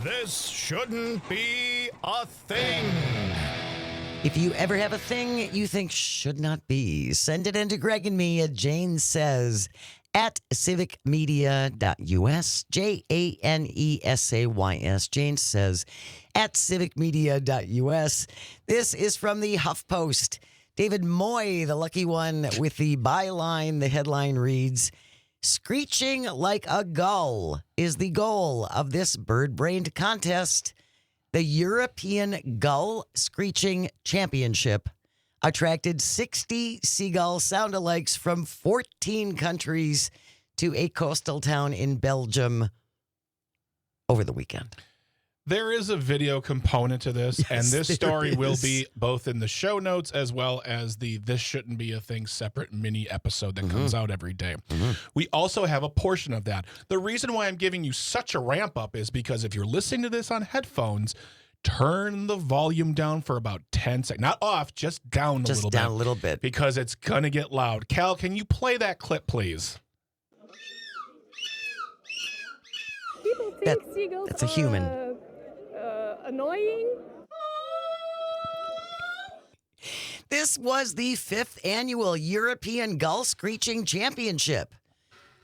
This shouldn't be a thing. If you ever have a thing you think should not be, send it into Greg and me at Jane Says at civicmedia.us, JANESAYS, Jane Says at civicmedia.us. This is from the HuffPost. David Moy, the lucky one with the byline, the headline reads, "Screeching like a gull is the goal of this bird-brained contest. The European Gull Screeching Championship attracted 60 seagull soundalikes from 14 countries to a coastal town in Belgium over the weekend." There is a video component to this, and this story will be both in the show notes as well as the This Shouldn't Be a Thing separate mini episode that comes out every day. We also have a portion of that. The reason why I'm giving you such a ramp up is because if you're listening to this on headphones, turn the volume down for about 10 seconds. Not off, just down a little bit. Just down a little bit. Because it's going to get loud. Cal, can you play that clip, please? People think seagulls that's a human. Annoying. This was the 5th annual European Gull Screeching Championship,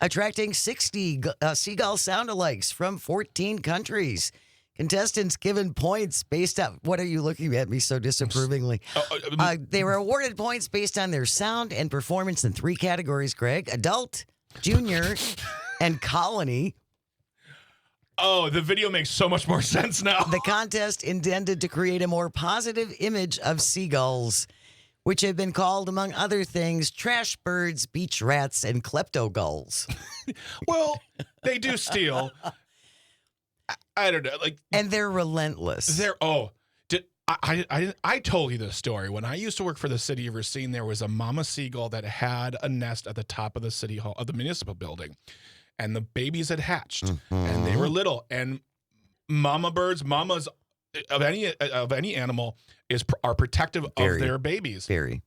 attracting 60 seagull soundalikes from 14 countries. Contestants given points based on, what are you looking at me so disapprovingly? They were awarded points based on their sound and performance in 3 categories, Greg: adult, junior, and colony. Oh, the video makes so much more sense now. The contest intended to create a more positive image of seagulls, which have been called, among other things, trash birds, beach rats, and klepto gulls. Well, they do steal. I don't know, and they're relentless. I told you this story. When I used to work for the city of Racine, there was a mama seagull that had a nest at the top of the city hall of the municipal building. And the babies had hatched, and they were little. And mamas of any animal are protective of their babies. Very.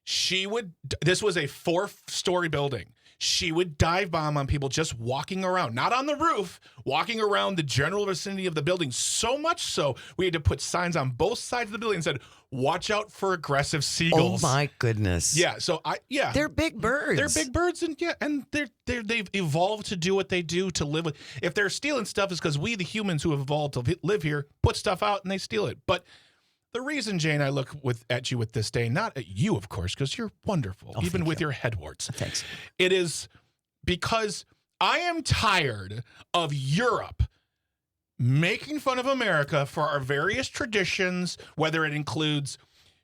This was a 4-story building. She would dive bomb on people just walking around, not on the roof, walking around the general vicinity of the building. So much so, we had to put signs on both sides of the building that said, "Watch out for aggressive seagulls." Oh my goodness! Yeah, they're big birds. They're big birds, and they've evolved to do what they do to live with. If they're stealing stuff, it's because we, the humans who have evolved to live here, put stuff out and they steal it. But the reason, Jane, I look at you with disdain, not at you, of course, because you're wonderful, even with your head warts. Thanks. It is because I am tired of Europe making fun of America for our various traditions, whether it includes,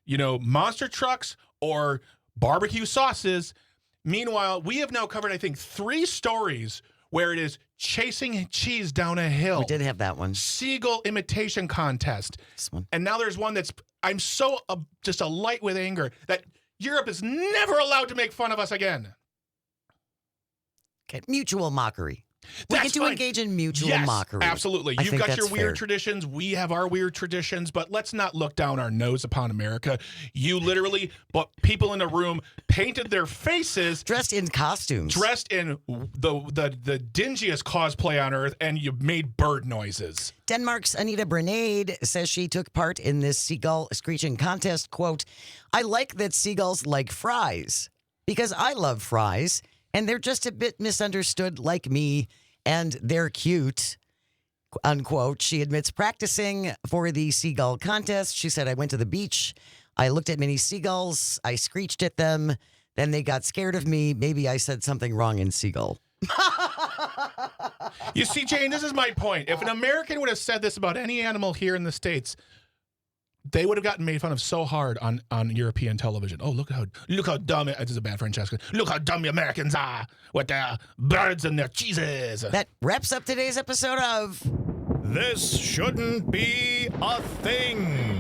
monster trucks or barbecue sauces. Meanwhile, we have now covered, I think, 3 stories where it is chasing cheese down a hill. We did have that one. Seagull imitation contest. This one. And now there's one that's, I'm so just alight with anger that Europe is never allowed to make fun of us again. Okay, mutual mockery. We That's get to fine. engage in mutual Yes, mockery. absolutely. I You've think got your that's weird fair. traditions. We have our weird traditions, but let's not look down our nose upon America. You literally, but people in a room painted their faces, Dressed in costumes. dressed in the dingiest cosplay on earth, and you made bird noises. Denmark's Anita Bernade says she took part in this seagull screeching contest. Quote, "I like that seagulls like fries because I love fries and they're just a bit misunderstood like me and they're cute." Unquote. She admits practicing for the seagull contest. She said, "I went to the beach. I looked at many seagulls. I screeched at them. Then they got scared of me. Maybe I said something wrong in seagull." You see, Jane, this is my point. If an American would have said this about any animal here in the States, they would have gotten made fun of so hard on European television. Oh, look how dumb this is a bad Francesca. Look how dumb the Americans are with their birds and their cheeses. That wraps up today's episode of This shouldn't be a thing.